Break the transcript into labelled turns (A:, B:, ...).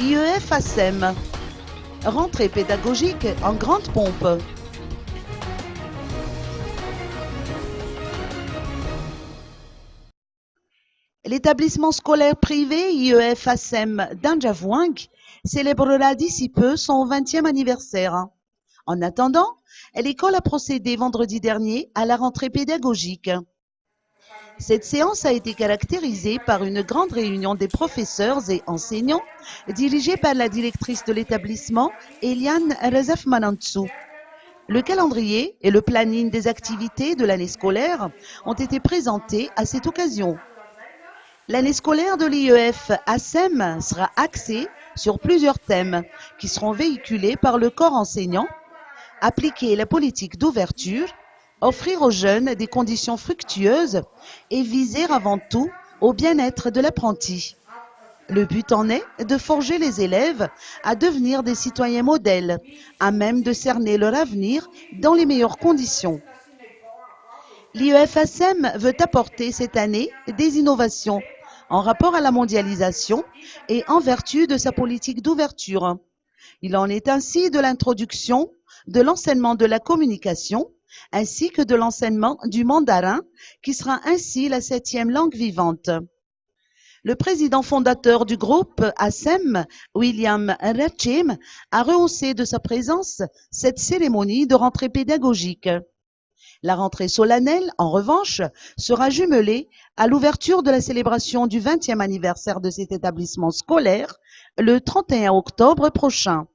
A: IEF ASEM. Rentrée pédagogique en grande pompe. L'établissement scolaire privé IEF ASEM d'Anjavouang célébrera d'ici peu son 20e anniversaire. En attendant, l'école a procédé vendredi dernier à la rentrée pédagogique. Cette séance a été caractérisée par une grande réunion des professeurs et enseignants dirigée par la directrice de l'établissement, Eliane Rezef Manantsou. Le calendrier et le planning des activités de l'année scolaire ont été présentés à cette occasion. L'année scolaire de l'IEF ASEM sera axée sur plusieurs thèmes qui seront véhiculés par le corps enseignant: appliquer la politique d'ouverture, offrir aux jeunes des conditions fructueuses et viser avant tout au bien-être de l'apprenti. Le but en est de forger les élèves à devenir des citoyens modèles, à même de cerner leur avenir dans les meilleures conditions. L'IEF ASEM veut apporter cette année des innovations en rapport à la mondialisation et en vertu de sa politique d'ouverture. Il en est ainsi de l'introduction de l'enseignement de la communication ainsi que de l'enseignement du mandarin, qui sera ainsi la 7e langue vivante. Le président fondateur du groupe ASEM, William Rachim, a rehaussé de sa présence cette cérémonie de rentrée pédagogique. La rentrée solennelle, en revanche, sera jumelée à l'ouverture de la célébration du 20e anniversaire de cet établissement scolaire le 31 octobre prochain.